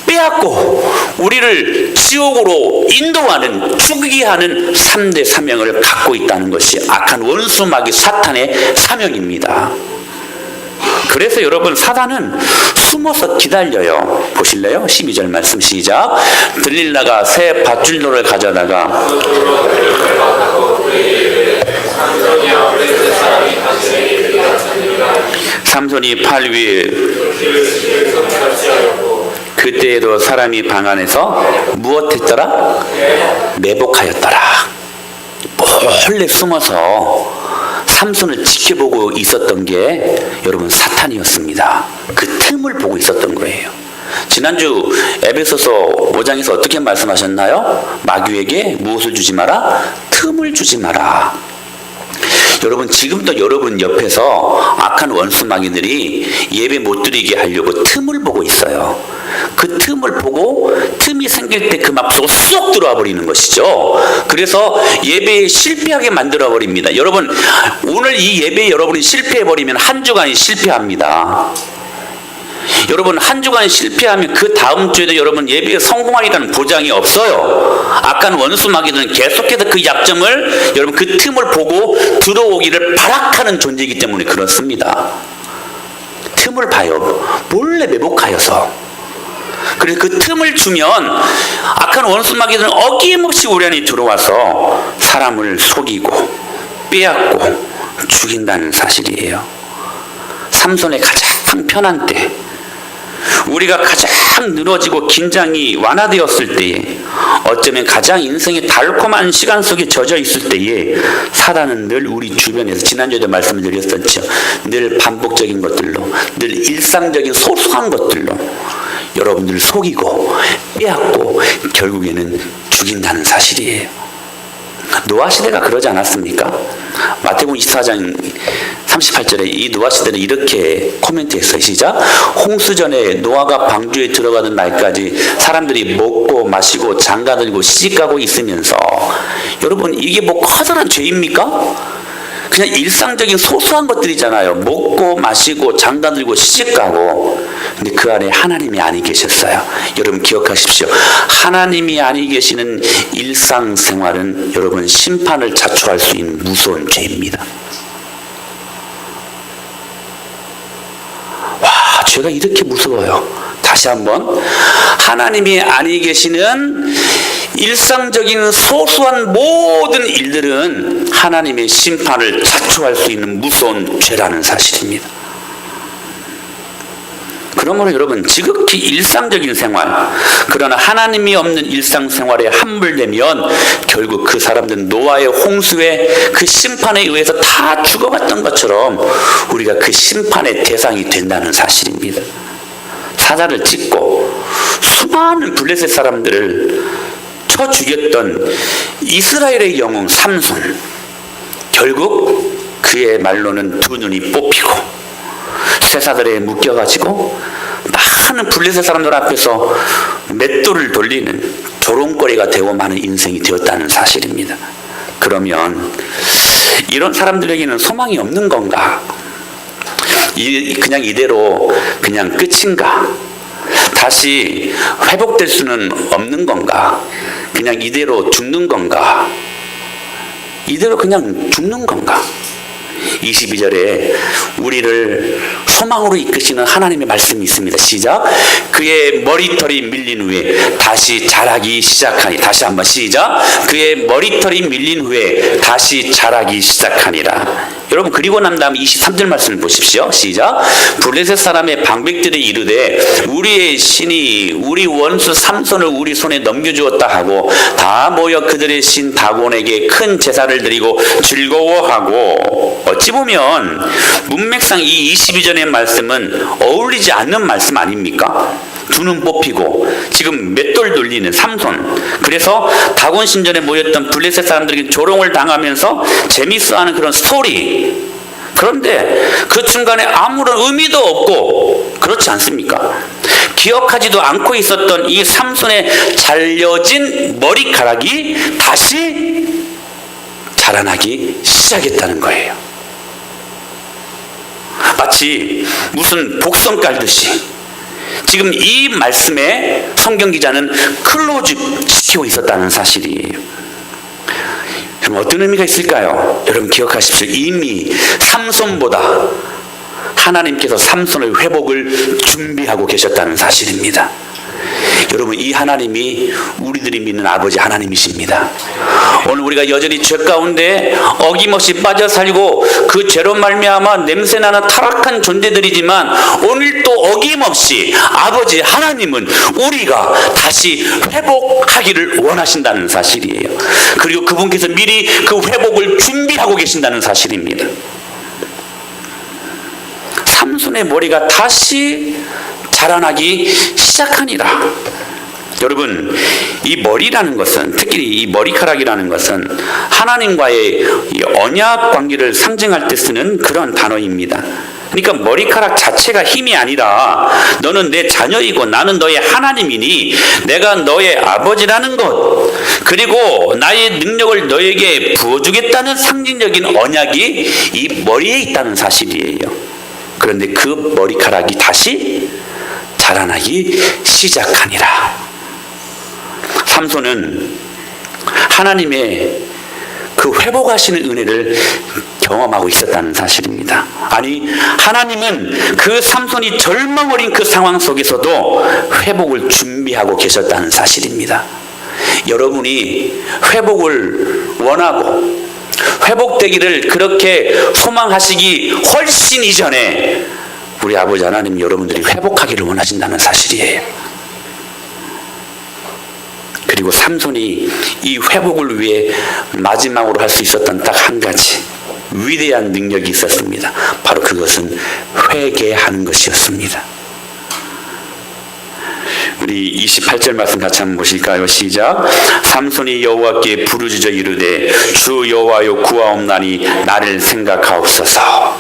빼앗고 우리를 지옥으로 인도하는, 죽이게 하는 3대 사명을 갖고 있다는 것이 악한 원수마귀 사탄의 사명입니다. 그래서 여러분, 사단은 숨어서 기다려요. 보실래요? 12절 말씀 시작. 들릴라가 새 밧줄노를 가져다가 삼손이 팔 위에 그때에도 사람이 방 안에서 무엇했더라? 매복하였더라. 몰래 숨어서 삼손을 지켜보고 있었던 게 여러분 사탄이었습니다. 그 틈을 보고 있었던 거예요. 지난주 에베소서 5장에서 어떻게 말씀하셨나요? 마귀에게 무엇을 주지 마라? 틈을 주지 마라. 여러분, 지금도 여러분 옆에서 악한 원수 마귀들이 예배 못 드리게 하려고 틈을 보고 있어요. 그 틈을 보고 틈이 생길 때 그 맘속으로 쏙 들어와 버리는 것이죠. 그래서 예배에 실패하게 만들어 버립니다. 여러분, 오늘 이 예배에 여러분이 실패해 버리면 한 주간이 실패합니다. 여러분, 한 주간 실패하면 그 다음 주에도 여러분 예배에 성공하리라는 보장이 없어요. 악한 원수 마귀들은 계속해서 그 약점을, 여러분 그 틈을 보고 들어오기를 발악하는 존재이기 때문에 그렇습니다. 틈을 봐요. 몰래 매복하여서. 그래서 그 틈을 주면 악한 원수 마귀들은 어김없이 우리 안에 들어와서 사람을 속이고 빼앗고 죽인다는 사실이에요. 삼손의 가장 편한 때, 우리가 가장 늘어지고 긴장이 완화되었을 때에, 어쩌면 가장 인생의 달콤한 시간 속에 젖어 있을 때에 사단은 늘 우리 주변에서, 지난주에도 말씀을 드렸었죠, 늘 반복적인 것들로, 늘 일상적인 소소한 것들로 여러분들을 속이고 빼앗고 결국에는 죽인다는 사실이에요. 노아 시대가 그러지 않았습니까? 마태복음 24장 38절에 이 노아 시대는 이렇게 코멘트했어요. 시작. 홍수 전에 노아가 방주에 들어가는 날까지 사람들이 먹고 마시고 장가들고 시집가고 있으면서, 여러분 이게 뭐 커다란 죄입니까? 그냥 일상적인 소소한 것들이잖아요. 먹고 마시고 장가들고 시집가고. 근데 그 안에 하나님이 아니 계셨어요. 여러분 기억하십시오. 하나님이 아니 계시는 일상생활은 여러분 심판을 자초할 수 있는 무서운 죄입니다. 와, 죄가 이렇게 무서워요. 다시 한번, 하나님이 아니 계시는 일상적인 소소한 모든 일들은 하나님의 심판을 자초할 수 있는 무서운 죄라는 사실입니다. 그러므로 여러분, 지극히 일상적인 생활, 그러나 하나님이 없는 일상생활에 함몰되면 결국 그 사람들은 노아의 홍수의 그 심판에 의해서 다 죽어갔던 것처럼 우리가 그 심판의 대상이 된다는 사실입니다. 사자를 찍고 수많은 블레셋 사람들을 쳐 죽였던 이스라엘의 영웅 삼손, 결국 그의 말로는 두 눈이 뽑히고 쇠사슬에 묶여가지고 많은 블레셋 사람들 앞에서 맷돌을 돌리는 조롱거리가 되고 마는 인생이 되었다는 사실입니다. 그러면 이런 사람들에게는 소망이 없는 건가? 그냥 이대로 그냥 끝인가? 다시 회복될 수는 없는 건가? 그냥 이대로 죽는 건가? 이대로 그냥 죽는 건가? 22절에 우리를 소망으로 이끄시는 하나님의 말씀이 있습니다. 시작. 그의 머리털이 밀린 후에 다시 자라기 시작하니. 다시 한번 시작. 그의 머리털이 밀린 후에 다시 자라기 시작하니라. 여러분, 그리고 난 다음 23절 말씀을 보십시오. 시작. 블레셋 사람의 방백들이 이르되 우리의 신이 우리 원수 삼손을 우리 손에 넘겨주었다 하고 다 모여 그들의 신 다곤에게 큰 제사를 드리고 즐거워하고. 어찌 보면 문맥상 이 22절의 말씀은 어울리지 않는 말씀 아닙니까? 두 눈 뽑히고 지금 맷돌 돌리는 삼손, 그래서 다곤 신전에 모였던 블레셋 사람들에게 조롱을 당하면서 재밌어하는 그런 스토리. 그런데 그 중간에 아무런 의미도 없고, 그렇지 않습니까? 기억하지도 않고 있었던 이 삼손의 잘려진 머리카락이 다시 자라나기 시작했다는 거예요. 마치 무슨 복선 깔듯이 지금 이 말씀에 성경 기자는 클로즈 시키고 있었다는 사실이에요. 그럼 어떤 의미가 있을까요? 여러분 기억하십시오. 이미 삼손보다 하나님께서 삼손의 회복을 준비하고 계셨다는 사실입니다. 여러분, 이 하나님이 우리들이 믿는 아버지 하나님이십니다. 오늘 우리가 여전히 죄 가운데 어김없이 빠져 살고 그 죄로 말미암아 냄새나는 타락한 존재들이지만 오늘 또 어김없이 아버지 하나님은 우리가 다시 회복하기를 원하신다는 사실이에요. 그리고 그분께서 미리 그 회복을 준비하고 계신다는 사실입니다. 삼손의 머리가 다시 자라나기 시작하니라. 여러분, 이 머리라는 것은, 특히 이 머리카락이라는 것은 하나님과의 이 언약 관계를 상징할 때 쓰는 그런 단어입니다. 그러니까 머리카락 자체가 힘이 아니라 너는 내 자녀이고 나는 너의 하나님이니 내가 너의 아버지라는 것, 그리고 나의 능력을 너에게 부어주겠다는 상징적인 언약이 이 머리에 있다는 사실이에요. 그런데 그 머리카락이 다시 자라나기 시작하니라. 삼손은 하나님의 그 회복하시는 은혜를 경험하고 있었다는 사실입니다. 아니, 하나님은 그 삼손이 절망어린 그 상황 속에서도 회복을 준비하고 계셨다는 사실입니다. 여러분이 회복을 원하고 회복되기를 그렇게 소망하시기 훨씬 이전에 우리 아버지 하나님 여러분들이 회복하기를 원하신다는 사실이에요. 그리고 삼손이 이 회복을 위해 마지막으로 할 수 있었던 딱 한 가지 위대한 능력이 있었습니다. 바로 그것은 회개하는 것이었습니다. 우리 28절 말씀 같이 한번 보실까요? 시작. 삼손이 여호와께 부르짖어 이르되 주 여호와여 구하옵나니 나를 생각하옵소서.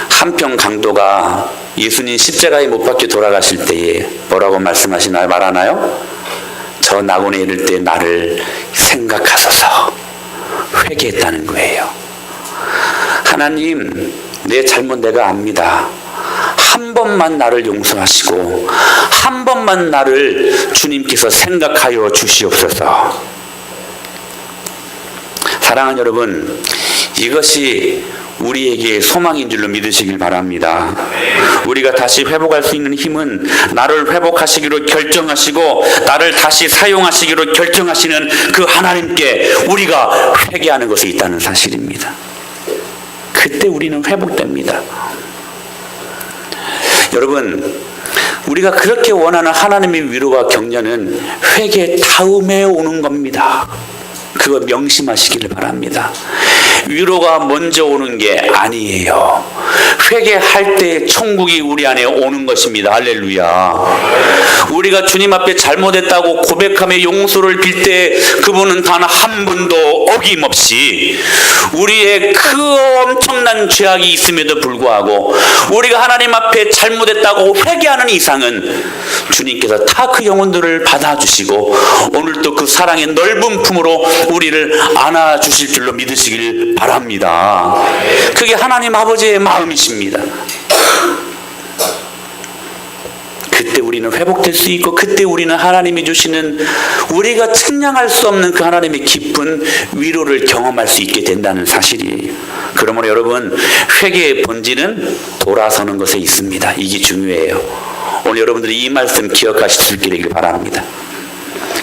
한평 강도가 예수님 십자가에 못 박혀 돌아가실 때에 뭐라고 말씀하시나요? 말하나요? 저 낙원에 이를 때 나를 생각하소서. 회개했다는 거예요. 하나님, 내 잘못 내가 압니다. 한 번만 나를 용서하시고 한 번만 나를 주님께서 생각하여 주시옵소서. 사랑하는 여러분, 이것이 우리에게 소망인 줄로 믿으시길 바랍니다. 우리가 다시 회복할 수 있는 힘은 나를 회복하시기로 결정하시고 나를 다시 사용하시기로 결정하시는 그 하나님께 우리가 회개하는 것에 있다는 사실입니다. 그때 우리는 회복됩니다. 여러분, 우리가 그렇게 원하는 하나님의 위로와 격려는 회개 다음에 오는 겁니다. 그거 명심하시기를 바랍니다. 위로가 먼저 오는 게 아니에요. 회개할 때 천국이 우리 안에 오는 것입니다. 할렐루야. 우리가 주님 앞에 잘못했다고 고백하며 용서를 빌 때 그분은 단 한 번도 어김없이 우리의 그 엄청난 죄악이 있음에도 불구하고 우리가 하나님 앞에 잘못했다고 회개하는 이상은 주님께서 다 그 영혼들을 받아주시고 오늘도 그 사랑의 넓은 품으로 우리를 안아주실 줄로 믿으시길 바랍니다. 그게 하나님 아버지의 마음이십니다. 그때 우리는 회복될 수 있고 그때 우리는 하나님이 주시는 우리가 측량할 수 없는 그 하나님의 깊은 위로를 경험할 수 있게 된다는 사실이에요. 그러므로 여러분, 회개의 본질은 돌아서는 것에 있습니다. 이게 중요해요. 오늘 여러분들이 이 말씀 기억하실 수 있기를 바랍니다.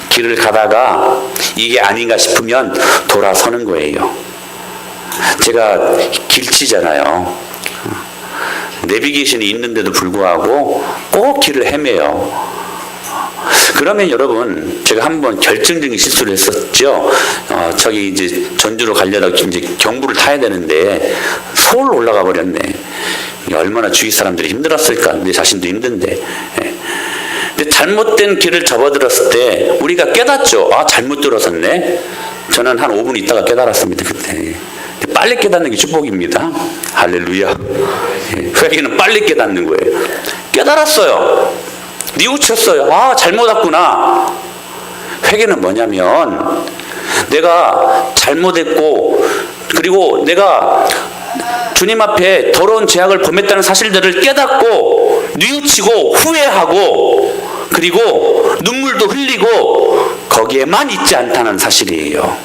길을 가다가 이게 아닌가 싶으면 돌아서는 거예요. 제가 길치잖아요. 내비게이션이 있는데도 불구하고 꼭 길을 헤매요. 그러면 여러분, 제가 한번 결정적인 실수를 했었죠. 저기 이제 전주로 가려다 이제 경부를 타야 되는데 서울 올라가 버렸네. 얼마나 주위 사람들이 힘들었을까. 내 자신도 힘든데. 근데 잘못된 길을 접어들었을 때 우리가 깨닫죠. 아, 잘못 들어섰네. 저는 한 5분 있다가 깨달았습니다. 그때. 빨리 깨닫는 게 축복입니다. 할렐루야. 회개는 빨리 깨닫는 거예요. 깨달았어요. 뉘우쳤어요. 아, 잘못 왔구나. 회개는 뭐냐면 내가 잘못했고 그리고 내가 주님 앞에 더러운 죄악을 범했다는 사실들을 깨닫고 뉘우치고 후회하고 그리고 눈물도 흘리고 거기에만 있지 않다는 사실이에요.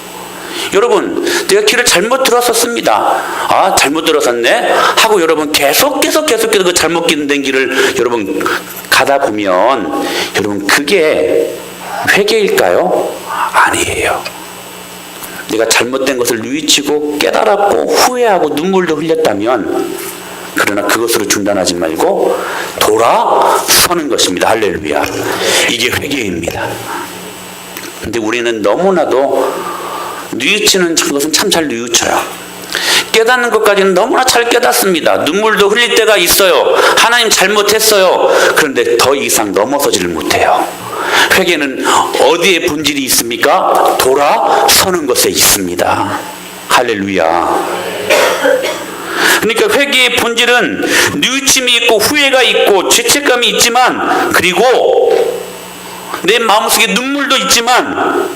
여러분, 내가 길을 잘못 들었었습니다. 잘못 들었었네 하고 여러분 계속 그 잘못 된 길을 여러분 가다 보면 여러분 그게 회개일까요? 아니에요. 내가 잘못된 것을 뉘우치고 깨달았고 후회하고 눈물도 흘렸다면, 그러나 그것으로 중단하지 말고 돌아서는 것입니다. 할렐루야. 이게 회개입니다. 근데 우리는 너무나도 뉘우치는 것은 참 잘 뉘우쳐요. 깨닫는 것까지는 너무나 잘 깨닫습니다. 눈물도 흘릴 때가 있어요. 하나님 잘못했어요. 그런데 더 이상 넘어서지를 못해요. 회개는 어디에 본질이 있습니까? 돌아서는 것에 있습니다. 할렐루야. 그러니까 회개의 본질은 뉘우침이 있고 후회가 있고 죄책감이 있지만, 그리고 내 마음속에 눈물도 있지만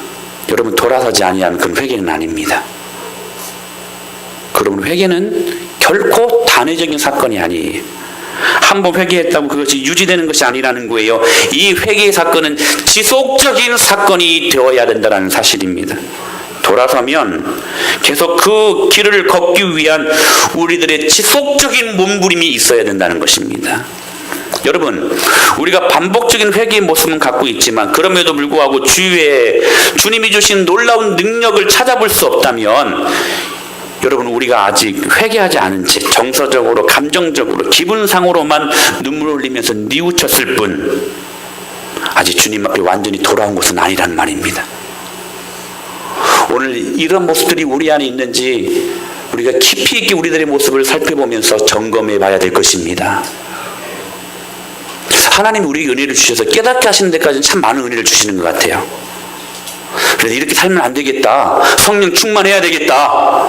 여러분 돌아서지 아니한 그런 회개는 아닙니다. 그러면 회개는 결코 단회적인 사건이 아니에요. 한번 회개했다고 그것이 유지되는 것이 아니라는 거예요. 이 회개의 사건은 지속적인 사건이 되어야 된다는 사실입니다. 돌아서면 계속 그 길을 걷기 위한 우리들의 지속적인 몸부림이 있어야 된다는 것입니다. 여러분, 우리가 반복적인 회개의 모습은 갖고 있지만 그럼에도 불구하고 주위에 주님이 주신 놀라운 능력을 찾아볼 수 없다면, 여러분, 우리가 아직 회개하지 않은 채 정서적으로 감정적으로 기분상으로만 눈물을 흘리면서 뉘우쳤을 뿐 아직 주님 앞에 완전히 돌아온 것은 아니란 말입니다. 오늘 이런 모습들이 우리 안에 있는지 우리가 깊이 있게 우리들의 모습을 살펴보면서 점검해 봐야 될 것입니다. 하나님이 우리에게 은혜를 주셔서 깨닫게 하시는 데까지는 참 많은 은혜를 주시는 것 같아요. 그래서 이렇게 살면 안 되겠다. 성령 충만해야 되겠다.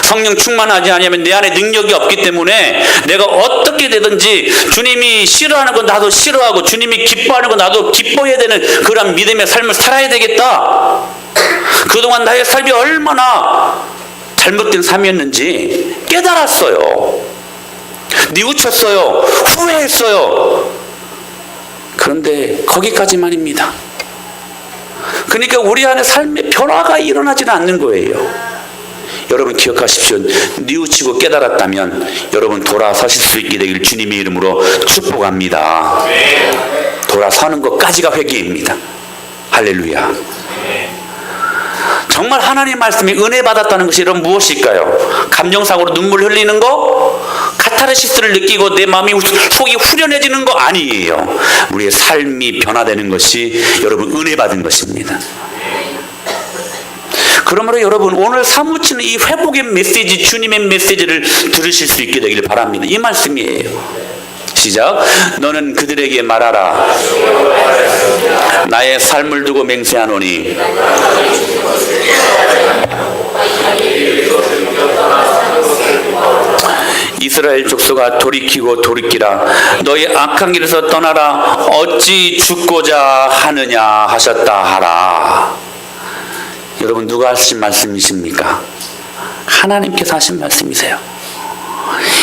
성령 충만하지 않으면 내 안에 능력이 없기 때문에 내가 어떻게 되든지 주님이 싫어하는 건 나도 싫어하고 주님이 기뻐하는 건 나도 기뻐해야 되는 그런 믿음의 삶을 살아야 되겠다. 그동안 나의 삶이 얼마나 잘못된 삶이었는지 깨달았어요. 뉘우쳤어요. 후회했어요. 그런데 거기까지만입니다. 그러니까 우리 안에 삶의 변화가 일어나지는 않는 거예요. 여러분 기억하십시오. 뉘우치고 깨달았다면 여러분 돌아서실 수 있게 되길 주님의 이름으로 축복합니다. 돌아서는 것까지가 회개입니다. 할렐루야. 정말 하나님 말씀에 은혜 받았다는 것이 여러분 무엇일까요? 감정상으로 눈물 흘리는 거? 카타르시스를 느끼고 내 마음이 속이 후련해지는 거 아니에요. 우리의 삶이 변화되는 것이 여러분 은혜 받은 것입니다. 그러므로 여러분 오늘 사무치는 이 회복의 메시지, 주님의 메시지를 들으실 수 있게 되길 바랍니다. 이 말씀이에요. 시작. 너는 그들에게 말하라. 나의 삶을 두고 맹세하노니 이스라엘 족속아 돌이키고 돌이키라. 너희 악한 길에서 떠나라. 어찌 죽고자 하느냐 하셨다 하라. 여러분 누가 하신 말씀이십니까? 하나님께서 하신 말씀이세요.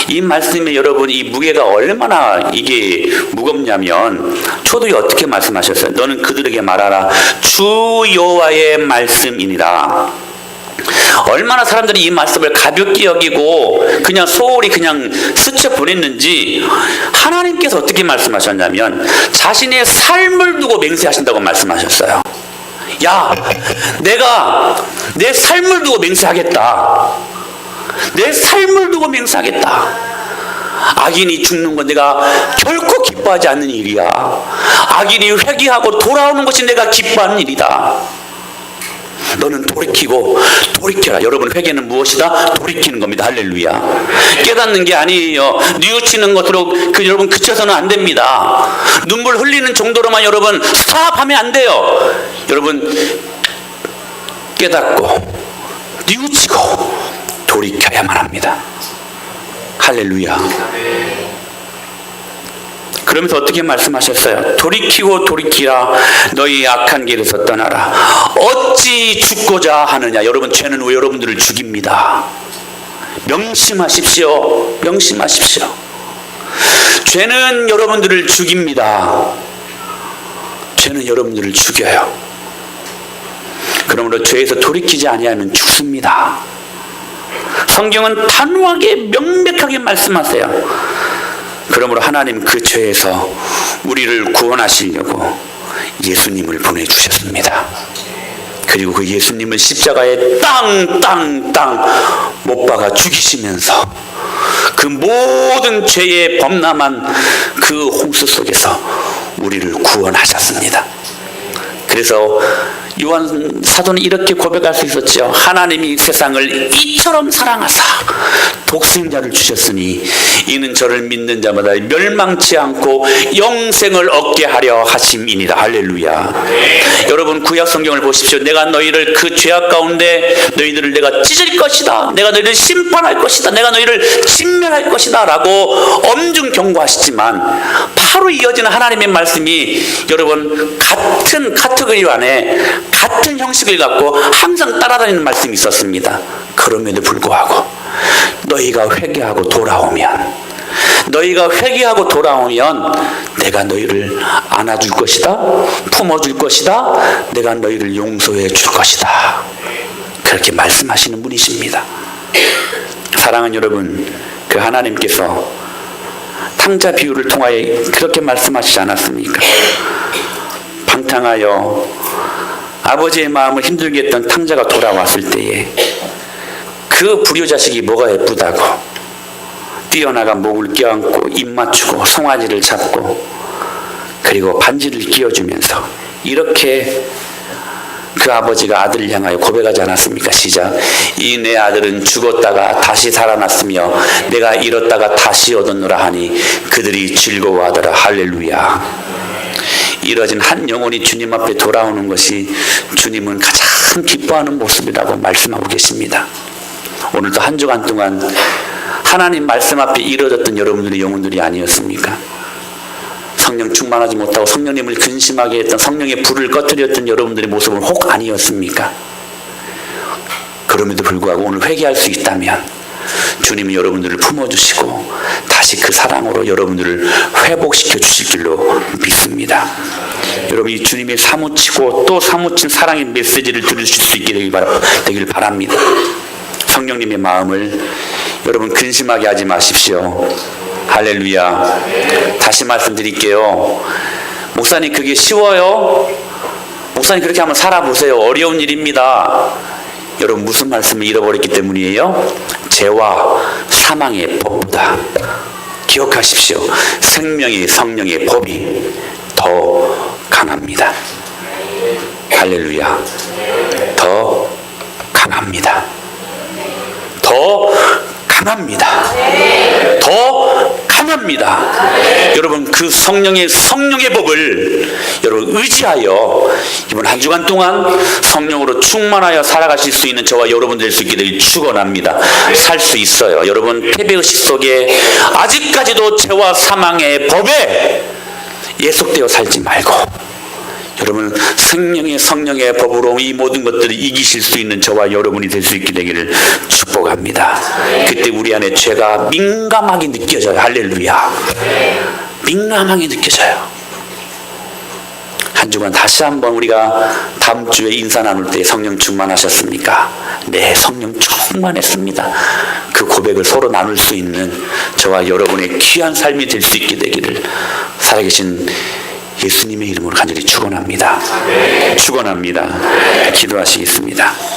이 말씀에 여러분 이 무게가 얼마나 이게 무겁냐면 초도에 어떻게 말씀하셨어요? 너는 그들에게 말하라. 주 여호와의 말씀이니라. 얼마나 사람들이 이 말씀을 가볍게 여기고 그냥 소홀히 그냥 스쳐 보냈는지 하나님께서 어떻게 말씀하셨냐면 자신의 삶을 두고 맹세하신다고 말씀하셨어요. 야, 내가 내 삶을 두고 맹세하겠다. 내 삶을 두고 맹세하겠다. 악인이 죽는 건 내가 결코 기뻐하지 않는 일이야. 악인이 회개하고 돌아오는 것이 내가 기뻐하는 일이다. 너는 돌이키고 돌이켜라. 여러분 회개는 무엇이다? 돌이키는 겁니다. 할렐루야. 깨닫는 게 아니에요. 뉘우치는 것으로 여러분 그쳐서는 안 됩니다. 눈물 흘리는 정도로만 여러분 스탑하면 안 돼요. 여러분 깨닫고 뉘우치고 돌이켜야만 합니다. 할렐루야. 그러면서 어떻게 말씀하셨어요? 돌이키고 돌이키라. 너희 악한 길에서 떠나라. 어찌 죽고자 하느냐. 여러분 죄는 왜 여러분들을 죽입니다. 명심하십시오. 명심하십시오. 죄는 여러분들을 죽입니다. 죄는 여러분들을 죽여요. 그러므로 죄에서 돌이키지 아니하면 죽습니다. 성경은 단호하게 명백하게 말씀하세요. 그러므로 하나님 그 죄에서 우리를 구원하시려고 예수님을 보내주셨습니다. 그리고 그 예수님을 십자가에 땅 못 박아 죽이시면서 그 모든 죄의 범람한 그 홍수 속에서 우리를 구원하셨습니다. 그래서 요한 사도는 이렇게 고백할 수 있었죠. 하나님이 세상을 이처럼 사랑하사 독생자를 주셨으니 이는 저를 믿는 자마다 멸망치 않고 영생을 얻게 하려 하심이니라. 할렐루야. 여러분 구약 성경을 보십시오. 내가 너희를 그 죄악 가운데 너희들을 내가 찢을 것이다, 내가 너희를 심판할 것이다, 내가 너희를 진멸할 것이다 라고 엄중 경고하시지만 바로 이어지는 하나님의 말씀이 여러분 같은 카테고리 안에 같은 형식을 갖고 항상 따라다니는 말씀이 있었습니다. 그럼에도 불구하고 너희가 회개하고 돌아오면 내가 너희를 안아줄 것이다, 품어줄 것이다, 내가 너희를 용서해 줄 것이다. 그렇게 말씀하시는 분이십니다. 사랑하는 여러분, 그 하나님께서 탕자 비유를 통하여 그렇게 말씀하시지 않았습니까? 방탕하여 아버지의 마음을 힘들게 했던 탕자가 돌아왔을 때에 그 불효자식이 뭐가 예쁘다고 뛰어나가 목을 껴안고 입 맞추고 송아지를 잡고 그리고 반지를 끼워주면서 이렇게 그 아버지가 아들을 향하여 고백하지 않았습니까? 시작. 이 내 아들은 죽었다가 다시 살아났으며 내가 잃었다가 다시 얻었노라 하니 그들이 즐거워하더라. 할렐루야. 이뤄진 한 영혼이 주님 앞에 돌아오는 것이 주님은 가장 기뻐하는 모습이라고 말씀하고 계십니다. 오늘도 한 주간 동안 하나님 말씀 앞에 이뤄졌던 여러분들의 영혼들이 아니었습니까? 성령 충만하지 못하고 성령님을 근심하게 했던, 성령의 불을 꺼뜨렸던 여러분들의 모습은 혹 아니었습니까? 그럼에도 불구하고 오늘 회개할 수 있다면 주님이 여러분들을 품어주시고 다시 그 사랑으로 여러분들을 회복시켜 주실 줄로 믿습니다. 여러분, 이 주님의 사무치고 또 사무친 사랑의 메시지를 들으실 수 있게 되길 바랍니다. 성령님의 마음을 여러분 근심하게 하지 마십시오. 할렐루야. 다시 말씀드릴게요. 목사님 그게 쉬워요? 목사님 그렇게 한번 살아보세요. 어려운 일입니다. 여러분 무슨 말씀을 잃어버렸기 때문이에요? 죄와 사망의 법보다 기억하십시오. 생명의 성령의 법이 더 강합니다. 할렐루야. 더 강합니다. 더 강합니다. 더 강합니다. 여러분 그 성령의 법을 여러분 의지하여 이번 한 주간 동안 성령으로 충만하여 살아가실 수 있는 저와 여러분 될 수 있게 되길 축원합니다. 살 수 있어요. 여러분 패배의식 속에 아직까지도 죄와 사망의 법에 예속되어 살지 말고 여러분 성령의 법으로 이 모든 것들을 이기실 수 있는 저와 여러분이 될 수 있게 되기를 축복합니다. 그때 우리 안에 죄가 민감하게 느껴져요. 할렐루야. 민감하게 느껴져요. 한 주간 다시 한번 우리가 다음 주에 인사 나눌 때 성령 충만하셨습니까? 네, 성령 충만했습니다. 그 고백을 서로 나눌 수 있는 저와 여러분의 귀한 삶이 될 수 있게 되기를 살아계신 예수님의 이름으로 간절히 축원합니다. 축원합니다. 기도하시겠습니다.